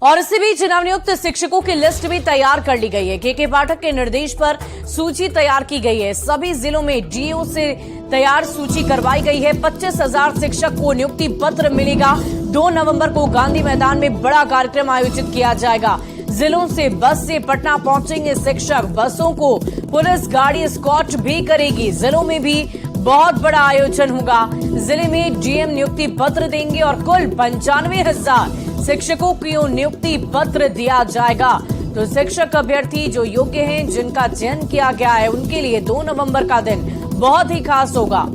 और इसी बीच नवनियुक्त शिक्षकों की लिस्ट भी तैयार कर ली गई है। के पाठक के निर्देश पर सूची तैयार की गई है। सभी जिलों में डीओ से तैयार सूची करवाई गई है। 25,000 शिक्षक को नियुक्ति पत्र मिलेगा। 2 नवंबर को गांधी मैदान में बड़ा कार्यक्रम आयोजित किया जाएगा। जिलों से बस से पटना पहुंचेंगे शिक्षक। बसों को पुलिस गाड़ी स्कॉट भी करेगी। जिलों में भी बहुत बड़ा आयोजन होगा। जिले में डीएम नियुक्ति पत्र देंगे और कुल 95,000 शिक्षकों को नियुक्ति पत्र दिया जाएगा। तो शिक्षक अभ्यर्थी जो योग्य हैं, जिनका चयन किया गया है, उनके लिए 2 नवंबर का दिन बहुत ही खास होगा।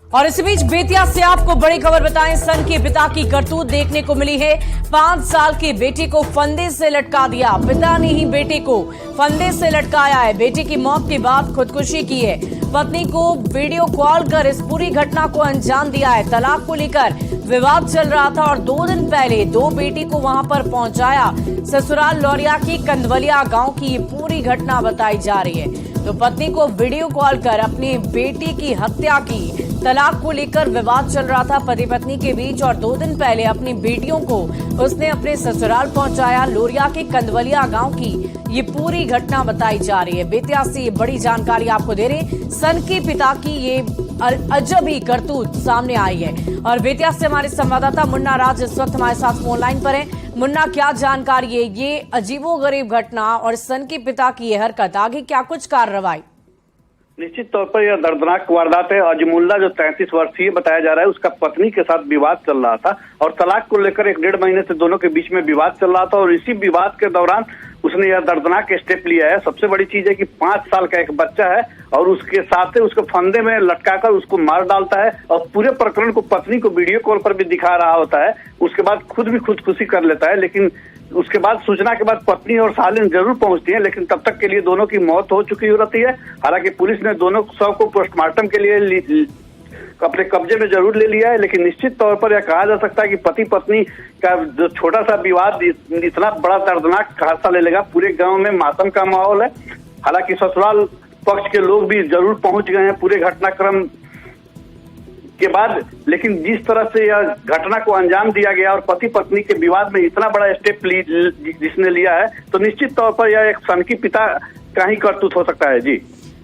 और इस बीच बेतिया से आपको बड़ी खबर बताएं। सन के पिता की करतूत देखने को मिली है। 5 साल के बेटे को फंदे से लटका दिया। पिता ने ही बेटे को फंदे से लटकाया है। बेटे की मौत के बाद खुदकुशी की है। पत्नी को वीडियो कॉल कर इस पूरी घटना को अंजाम दिया है। तलाक को लेकर विवाद चल रहा था और 2 दिन पहले 2 बेटी को वहां पर पहुंचाया। ससुराल लौरिया की कंदवलिया गांव की ये पूरी घटना बताई जा रही है। तो पत्नी को वीडियो कॉल कर अपनी बेटी की हत्या की। तलाक को लेकर विवाद चल रहा था पति पत्नी के बीच और 2 दिन पहले अपनी बेटियों को उसने अपने ससुराल पहुंचाया। लोरिया के कंदवलिया गांव की ये पूरी घटना बताई जा रही है। बेतिया से ये बड़ी जानकारी आपको दे रहे। सन के पिता की ये अजब ही करतूत सामने आई है। और बेतिया से हमारे संवाददाता मुन्ना राज इस वक्त हमारे साथ फोन लाइन पर है। मुन्ना, क्या जानकारी है ये अजीबोगरीब घटना और सन के पिता की ये हरकत, आगे क्या कुछ कार्रवाई? निश्चित तौर पर यह दर्दनाक वारदात है। अजमुल्ला जो 33 वर्षीय बताया जा रहा है, उसका पत्नी के साथ विवाद चल रहा था और तलाक को लेकर 1-1.5 महीने से दोनों के बीच में विवाद चल रहा था और इसी विवाद के दौरान उसने यह दर्दनाक स्टेप लिया है। सबसे बड़ी चीज है कि 5 साल का एक बच्चा है और उसके साथ उसको फंदे में लटकाकर उसको मार डालता है और पूरे प्रकरण को पत्नी को वीडियो कॉल पर भी दिखा रहा होता है। उसके बाद खुद भी खुदकुशी कर लेता है, लेकिन उसके बाद सूचना के बाद पत्नी और सालिन जरूर पहुंचती है, लेकिन तब तक के लिए दोनों की मौत हो चुकी रहती है। हालांकि पुलिस ने दोनों शव को पोस्टमार्टम के लिए अपने कब्जे में जरूर ले लिया है, लेकिन निश्चित तौर पर यह कहा जा सकता है कि पति पत्नी का जो छोटा सा विवाद इतना बड़ा दर्दनाक हादसा ले लेगा। पूरे गांव में मातम का माहौल है। हालांकि ससुराल पक्ष के लोग भी जरूर पहुंच गए हैं पूरे घटनाक्रम के बाद, लेकिन जिस तरह से यह घटना को अंजाम दिया गया और पति पत्नी के विवाद में इतना बड़ा स्टेप जिसने लिया है, तो निश्चित तौर पर यह एक सनकी पिता का ही करतूत हो सकता है। जी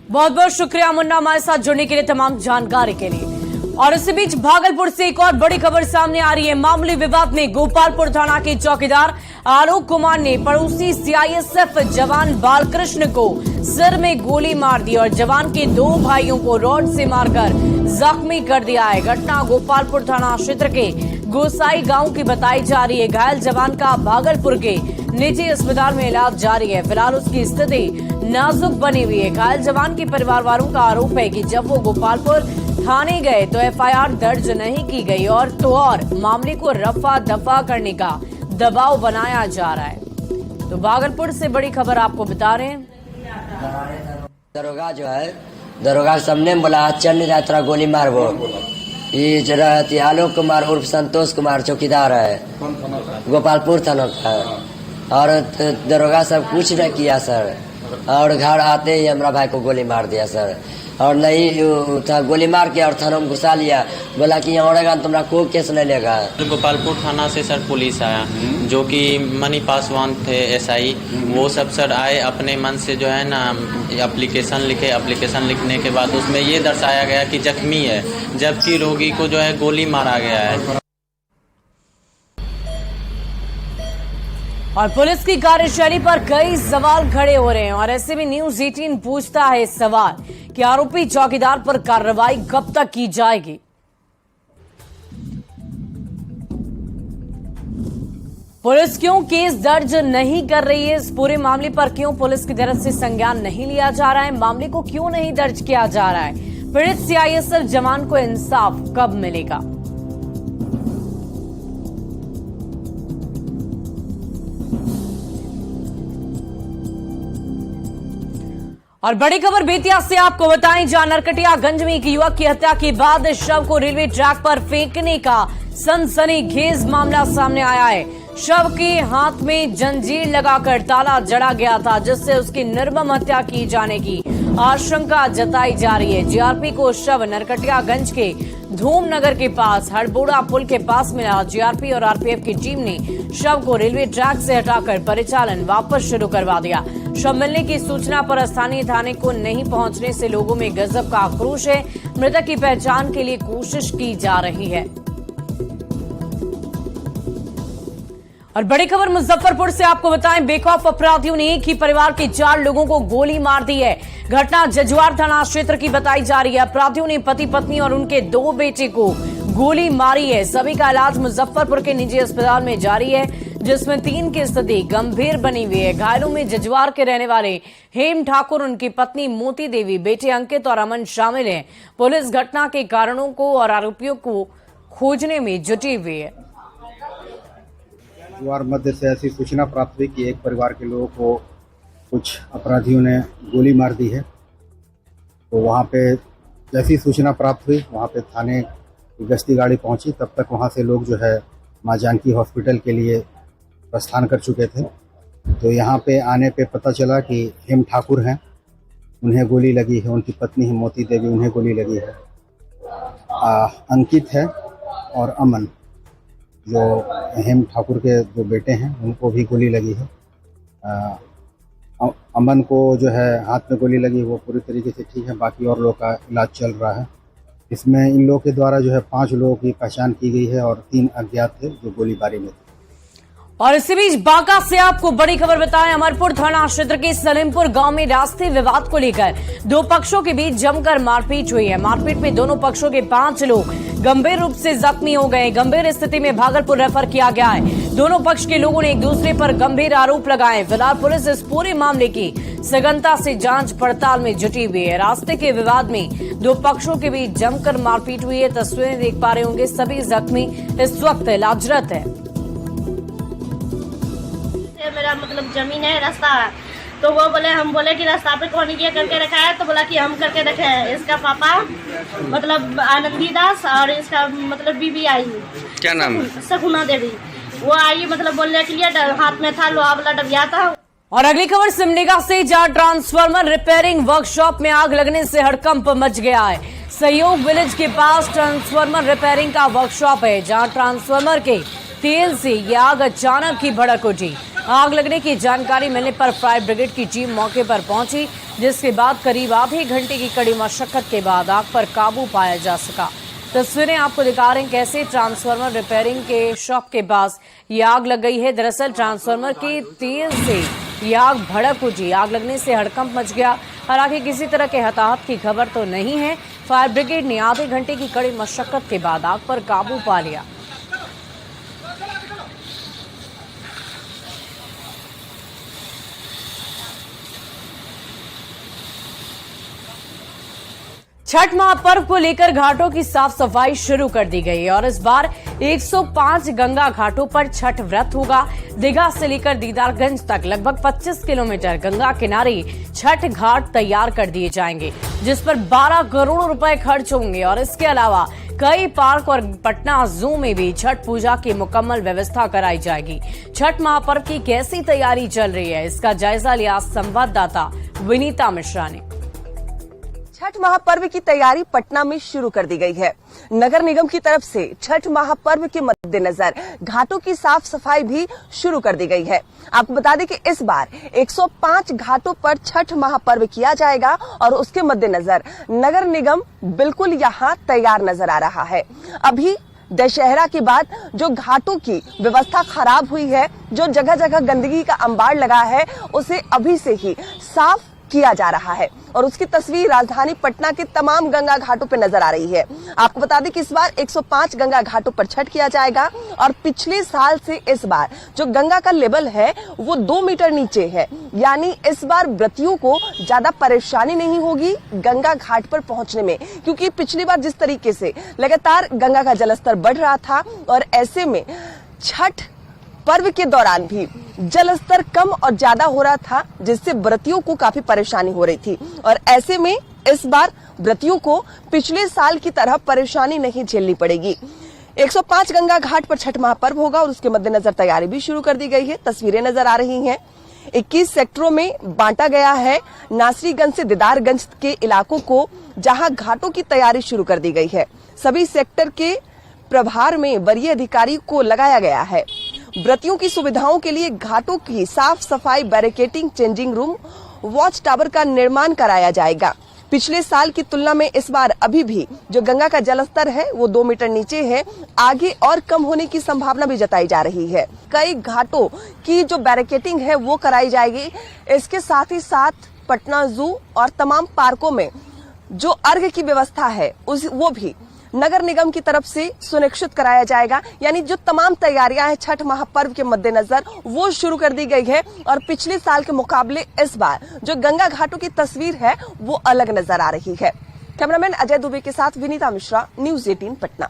बहुत बहुत शुक्रिया मुन्ना, हमारे साथ जुड़ने के लिए, तमाम जानकारी के लिए। और इसी बीच भागलपुर से एक और बड़ी खबर सामने आ रही है। मामूली विवाद में गोपालपुर थाना के चौकीदार आलोक कुमार ने पड़ोसी सीआईएसएफ जवान बालकृष्ण को सिर में गोली मार दी और जवान के 2 भाइयों को रॉड से मारकर जख्मी कर दिया है। घटना गोपालपुर थाना क्षेत्र के गोसाई गांव की बताई जा रही है। घायल जवान का भागलपुर के निजी अस्पताल में इलाज जारी है। फिलहाल उसकी स्थिति नाजुक बनी हुई है। घायल जवान के परिवार वालों का आरोप है कि जब वो गोपालपुर थाने गए तो एफआईआर दर्ज नहीं की गई और मामले को रफा दफा करने का दबाव बनाया जा रहा है। तो भागलपुर से बड़ी खबर आपको बता रहे हैं। दरोगा जो है, दरोगा सबने बोला चल नहीं रहा तेरा गोली मार। वो ये जो रहती आलोक कुमार उर्फ संतोष कुमार चौकीदार है, गोपालपुर थाना का है। और दरोगा सब कुछ न किया सर, और घर आते ही हमारा भाई को गोली मार दिया सर। और नहीं था गोली मार के और थाना में घुसा लिया, बोला कि यहाँ रहेगा तुम्हारा कोई केस नहीं लेगा। गोपालपुर थाना से सर पुलिस आया, जो कि मनी पासवान थे एसआई, वो सब सर आए अपने मन से जो है ना एप्लीकेशन लिखे। एप्लीकेशन लिखने के बाद उसमें ये दर्शाया गया कि जख्मी है, जबकि रोगी को जो है गोली मारा गया है। और पुलिस की कार्यशैली पर कई सवाल खड़े हो रहे हैं और ऐसे में न्यूज 18 पूछता है सवाल कि आरोपी चौकीदार पर कार्रवाई कब तक की जाएगी। पुलिस क्यों केस दर्ज नहीं कर रही है? इस पूरे मामले पर क्यों पुलिस की तरफ से संज्ञान नहीं लिया जा रहा है? मामले को क्यों नहीं दर्ज किया जा रहा है? पीड़ित सीआईएसएफ जवान को इंसाफ कब मिलेगा? और बड़ी खबर बेतिया से आपको बताएं, जहां नरकटियागंज में एक युवक की हत्या के बाद शव को रेलवे ट्रैक पर फेंकने का सनसनीखेज मामला सामने आया है। शव के हाथ में जंजीर लगाकर ताला जड़ा गया था, जिससे उसकी निर्मम हत्या की जाने की आशंका जताई जा रही है। जीआरपी को शव नरकटियागंज के धूमनगर के पास हड़बोड़ा पुल के पास मिला। जीआरपी और आरपीएफ की टीम ने शव को रेलवे ट्रैक से हटाकर परिचालन वापस शुरू करवा दिया। शव मिलने की सूचना पर स्थानीय थाने को नहीं पहुंचने से लोगों में गजब का आक्रोश है। मृतक की पहचान के लिए कोशिश की जा रही है। और बड़ी खबर मुजफ्फरपुर से आपको बताएं, बेखौफ अपराधियों ने एक ही परिवार के 4 लोगों को गोली मार दी है। घटना जजुआर थाना क्षेत्र की बताई जा रही है। अपराधियों ने पति पत्नी और उनके 2 बेटे को गोली मारी है। सभी का इलाज मुजफ्फरपुर के निजी अस्पताल में जारी है, जिसमें 3 की स्थिति गंभीर बनी हुई है। घायलों में जजुआर के रहने वाले हेम ठाकुर, उनकी पत्नी मोती देवी, बेटे अंकित और अमन शामिल हैं। पुलिस घटना के कारणों को और आरोपियों को खोजने में जुटी हुई है। जजुआर मध्य से ऐसी सूचना प्राप्त हुई कि एक परिवार के लोगों को कुछ अपराधियों ने गोली मार दी है। तो वहाँ पे जैसी सूचना प्राप्त हुई, वहाँ पे थाने की गश्ती गाड़ी पहुँची। तब तक वहाँ से लोग जो है माँ जानकी हॉस्पिटल के लिए प्रस्थान कर चुके थे। तो यहाँ पे आने पे पता चला कि हेम ठाकुर हैं, उन्हें गोली लगी है। उनकी पत्नी है मोती देवी, उन्हें गोली लगी है। अंकित है और अमन, जो हेम ठाकुर के 2 बेटे हैं, उनको भी गोली लगी है। अमन को जो है हाथ में गोली लगी, वो पूरी तरीके से ठीक है। बाकी और लोगों का इलाज चल रहा है। इसमें इन लोगों के द्वारा जो है 5 लोगों की पहचान की गई है और 3 अज्ञात थे जो गोलीबारी में थे। और इसी बीच बांका से आपको बड़ी खबर बताएं, अमरपुर थाना क्षेत्र के सलीमपुर गांव में रास्ते विवाद को लेकर 2 पक्षों के बीच जमकर मारपीट हुई है। मारपीट में दोनों पक्षों के 5 लोग गंभीर रूप से जख्मी हो गए। गंभीर स्थिति में भागलपुर रेफर किया गया है। दोनों पक्ष के लोगों ने एक दूसरे पर गंभीर आरोप लगाए। फिलहाल पुलिस इस पूरे मामले की सघनता से जांच पड़ताल में जुटी हुई है। रास्ते के विवाद में 2 पक्षों के बीच जमकर मारपीट हुई है। तस्वीरें देख पा रहे होंगे, सभी जख्मी इस वक्त इलाजरत है। मेरा मतलब जमीन है, रास्ता है, तो वो बोले, हम बोले कि रास्ता पे कौन ये करके रखा है, तो बोला कि हम करके रखे हैं। इसका पापा मतलब आनंदी दास और इसका मतलब बीबी आई, क्या नाम है? सगुना देवी। वो आई मतलब बोलने के लिए, हाथ में था लोहा वाला डबिया था। और अगली खबर सिमडेगा से, जहां ट्रांसफार्मर रिपेयरिंग वर्कशॉप में आग लगने से हड़कंप मच गया है। सहयोग विलेज के पास ट्रांसफार्मर रिपेयरिंग का वर्कशॉप है, जहां ट्रांसफार्मर के तेल से यह आग अचानक ही भड़क उठी। आग लगने की जानकारी मिलने पर फायर ब्रिगेड की टीम मौके पर पहुंची, जिसके बाद करीब आधे घंटे की कड़ी मशक्कत के बाद आग पर काबू पाया जा सका। तस्वीरें आपको दिखा रहे हैं कैसे ट्रांसफार्मर रिपेयरिंग के शॉप के पास ये आग लग गई है। दरअसल ट्रांसफार्मर के तेल से ये आग भड़क उठी। आग लगने से हड़कंप मच गया। हालांकि किसी तरह के हताहत की खबर तो नहीं है। फायर ब्रिगेड ने आधे घंटे की कड़ी मशक्कत के बाद आग पर काबू पा लिया। छठ महापर्व को लेकर घाटों की साफ सफाई शुरू कर दी गई है और इस बार 105 गंगा घाटों पर छठ व्रत होगा। दीघा से लेकर दीदारगंज तक लगभग 25 किलोमीटर गंगा किनारे छठ घाट तैयार कर दिए जाएंगे, जिस पर 12 करोड़ रुपए खर्च होंगे। और इसके अलावा कई पार्क और पटना जू में भी छठ पूजा की मुकम्मल व्यवस्था कराई जाएगी। छठ महापर्व की कैसी तैयारी चल रही है, इसका जायजा लिया संवाददाता विनीता मिश्रा ने। छठ महापर्व की तैयारी पटना में शुरू कर दी गई है। नगर निगम की तरफ से छठ महापर्व के मद्देनजर घाटों की साफ सफाई भी शुरू कर दी गई है। आपको बता दें कि इस बार 105 घाटों पर छठ महापर्व किया जाएगा और उसके मद्देनजर नगर निगम बिल्कुल यहाँ तैयार नजर आ रहा है। अभी दशहरा के बाद जो घाटों की व्यवस्था खराब हुई है, जो जगह जगह गंदगी का अंबार लगा है, उसे अभी से ही साफ किया जा रहा है और उसकी तस्वीर राजधानी पटना के तमाम गंगा घाटों पर नजर आ रही है। आपको बता दें कि इस बार 105 गंगा घाटों पर छठ किया जाएगा और पिछले साल से इस बार जो गंगा का लेवल है वो 2 मीटर नीचे है, यानी इस बार व्रतियों को ज्यादा परेशानी नहीं होगी गंगा घाट पर पहुंचने में, क्योंकि पिछली बार जिस तरीके से लगातार गंगा का जलस्तर बढ़ रहा था और ऐसे में छठ पर्व के दौरान भी जलस्तर कम और ज्यादा हो रहा था, जिससे व्रतियों को काफी परेशानी हो रही थी। और ऐसे में इस बार व्रतियों को पिछले साल की तरह परेशानी नहीं झेलनी पड़ेगी। 105 गंगा घाट पर छठ महापर्व होगा और उसके मद्देनजर तैयारी भी शुरू कर दी गई है। तस्वीरें नजर आ रही हैं। 21 सेक्टरों में बांटा गया है नासरीगंज से दीदारगंज के इलाकों को, जहां घाटों की तैयारी शुरू कर दी गई है। सभी सेक्टर के प्रभार में वरीय अधिकारी को लगाया गया है। व्रतियों की सुविधाओं के लिए घाटों की साफ सफाई, barricading, changing room, watch tower का निर्माण कराया जाएगा। पिछले साल की तुलना में इस बार अभी भी जो गंगा का जलस्तर है वो 2 मीटर नीचे है। आगे और कम होने की संभावना भी जताई जा रही है। कई घाटों की जो बैरिकेटिंग है वो कराई जाएगी। इसके साथ ही साथ पटना जू और तमाम पार्कों में जो अर्घ की व्यवस्था है वो भी नगर निगम की तरफ से सुनिश्चित कराया जाएगा। यानी जो तमाम तैयारियां हैं छठ महापर्व के मद्देनजर वो शुरू कर दी गई है। और पिछले साल के मुकाबले इस बार जो गंगा घाटों की तस्वीर है वो अलग नजर आ रही है। कैमरामैन अजय दुबे के साथ विनीता मिश्रा, न्यूज 18 पटना।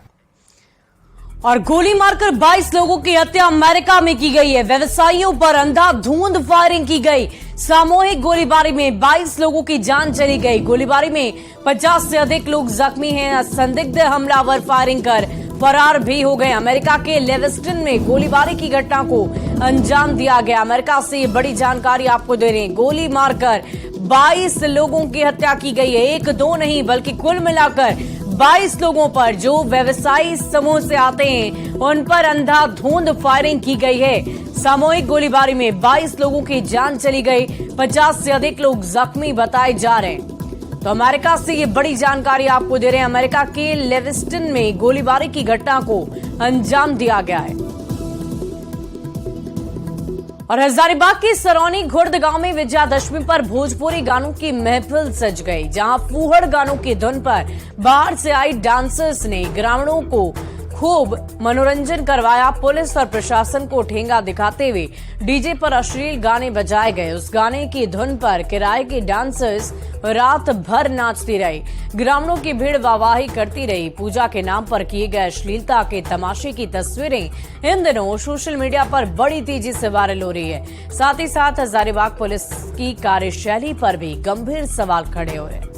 और गोली मारकर 22 लोगों की हत्या अमेरिका में की गई है। व्यवसायियों पर अंधाधुंध फायरिंग की गई। सामूहिक गोलीबारी में 22 लोगों की जान चली गई। गोलीबारी में 50 से अधिक लोग जख्मी हैं। संदिग्ध हमलावर फायरिंग कर फरार भी हो गए। अमेरिका के लेविस्टन में गोलीबारी की घटना को अंजाम दिया गया। अमेरिका से ये बड़ी जानकारी आपको दे रहे हैं। गोली मारकर 22 लोगों की हत्या की गई है। 1-2 नहीं बल्कि कुल मिलाकर 22 लोगों पर जो व्यवसायी समूह से आते हैं उन पर अंधाधुंध फायरिंग की गई है। सामूहिक गोलीबारी में 22 लोगों की जान चली गई। 50 से अधिक लोग जख्मी बताए जा रहे हैं। तो अमेरिका से ये बड़ी जानकारी आपको दे रहे हैं। अमेरिका के लेविस्टन में गोलीबारी की घटना को अंजाम दिया गया है। और हजारीबाग के सरौनी खुर्द गांव में विजयादशमी पर भोजपुरी गानों की महफिल सज गई, जहां फूहड़ गानों की धुन पर बाहर से आई डांसर्स ने ग्रामीणों को खूब मनोरंजन करवाया। पुलिस और प्रशासन को ठेंगा दिखाते हुए डीजे पर अश्लील गाने बजाए गए। उस गाने की धुन पर किराए की डांसर्स रात भर नाचती रही। ग्रामीणों की भीड़ वाहवाही करती रही। पूजा के नाम पर किए गए अश्लीलता के तमाशे की तस्वीरें इन दिनों सोशल मीडिया पर बड़ी तेजी से वायरल हो रही है। साथ ही साथ हजारीबाग पुलिस की कार्यशैली पर भी गंभीर सवाल खड़े हो रहे हैं।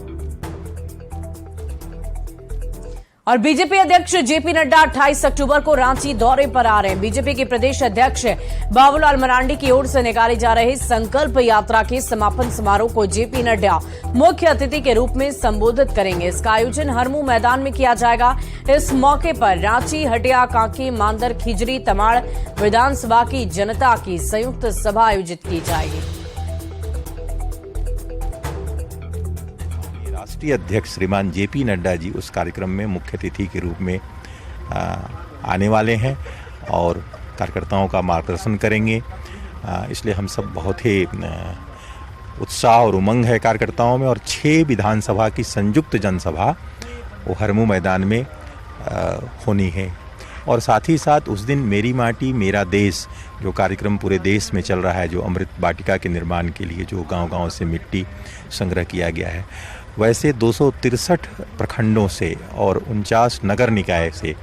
और बीजेपी अध्यक्ष जेपी नड्डा 28 अक्टूबर को रांची दौरे पर आ रहे हैं। बीजेपी के प्रदेश अध्यक्ष बाबूलाल मरांडी की ओर से निकाली जा रही संकल्प यात्रा के समापन समारोह को जेपी नड्डा मुख्य अतिथि के रूप में संबोधित करेंगे। इसका आयोजन हरमू मैदान में किया जाएगा। इस मौके पर रांची, हटिया, कांके, मांदर, खिजरी, तमाड़ विधानसभा की जनता की संयुक्त सभा आयोजित की जाएगी। राष्ट्रीय अध्यक्ष श्रीमान जेपी नड्डा जी उस कार्यक्रम में मुख्य अतिथि के रूप में आने वाले हैं और कार्यकर्ताओं का मार्गदर्शन करेंगे। इसलिए हम सब बहुत ही उत्साह और उमंग है कार्यकर्ताओं में। और 6 विधानसभा की संयुक्त जनसभा वो हरमू मैदान में होनी है। और साथ ही साथ उस दिन मेरी माटी मेरा देश जो कार्यक्रम पूरे देश में चल रहा है, जो अमृत वाटिका के निर्माण के लिए जो गांव-गांव से मिट्टी संग्रह किया गया है, वैसे 263 प्रखंडों से और 49 नगर निकाय से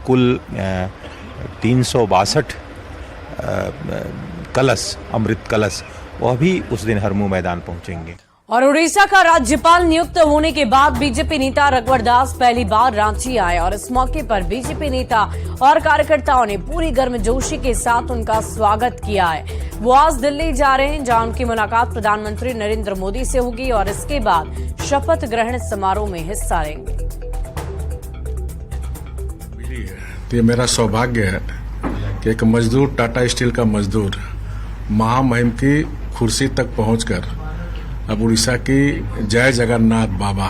कुल 362 कलश, अमृत कलश, वह भी उस दिन हरमू मैदान पहुंचेंगे। और उड़ीसा का राज्यपाल नियुक्त होने के बाद बीजेपी नेता रघुवर दास पहली बार रांची आए और इस मौके पर बीजेपी नेता और कार्यकर्ताओं ने पूरी गर्मजोशी के साथ उनका स्वागत किया है। वो आज दिल्ली जा रहे हैं, जहां उनकी मुलाकात प्रधानमंत्री नरेंद्र मोदी से होगी और इसके बाद शपथ ग्रहण समारोह में हिस्सा लेंगे। तो ये मेरा सौभाग्य है कि एक मजदूर, टाटा स्टील का मजदूर, महामहिम की कुर्सी तक पहुंचकर अब उड़ीसा की जय जगन्नाथ बाबा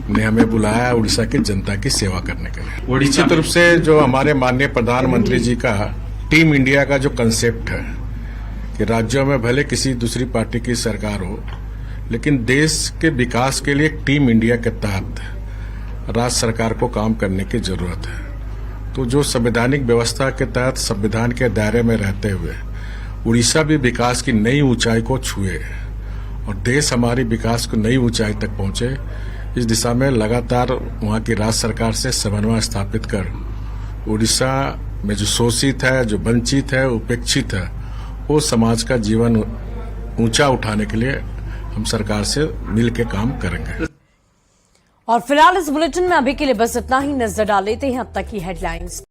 ने हमें बुलाया उड़ीसा की जनता की सेवा करने के लिए। उड़ीसा की तरफ से जो हमारे माननीय प्रधानमंत्री जी का टीम इंडिया का जो कंसेप्ट है कि राज्यों में भले किसी दूसरी पार्टी की सरकार हो, लेकिन देश के विकास के लिए टीम इंडिया के तहत राज्य सरकार को काम करने की जरूरत है। तो जो संवैधानिक व्यवस्था के तहत संविधान के दायरे में रहते हुए उड़ीसा भी विकास की नई ऊंचाई को छुए और देश हमारी विकास को नई ऊंचाई तक पहुंचे, इस दिशा में लगातार वहां की राज्य सरकार से समन्वय स्थापित कर उड़ीसा में जो शोषित है, जो वंचित है, उपेक्षित है, वो समाज का जीवन ऊंचा उठाने के लिए हम सरकार से मिल के काम करेंगे। और फिलहाल इस बुलेटिन में अभी के लिए बस इतना ही। नजर डाल लेते हैं अब तक की हेडलाइंस।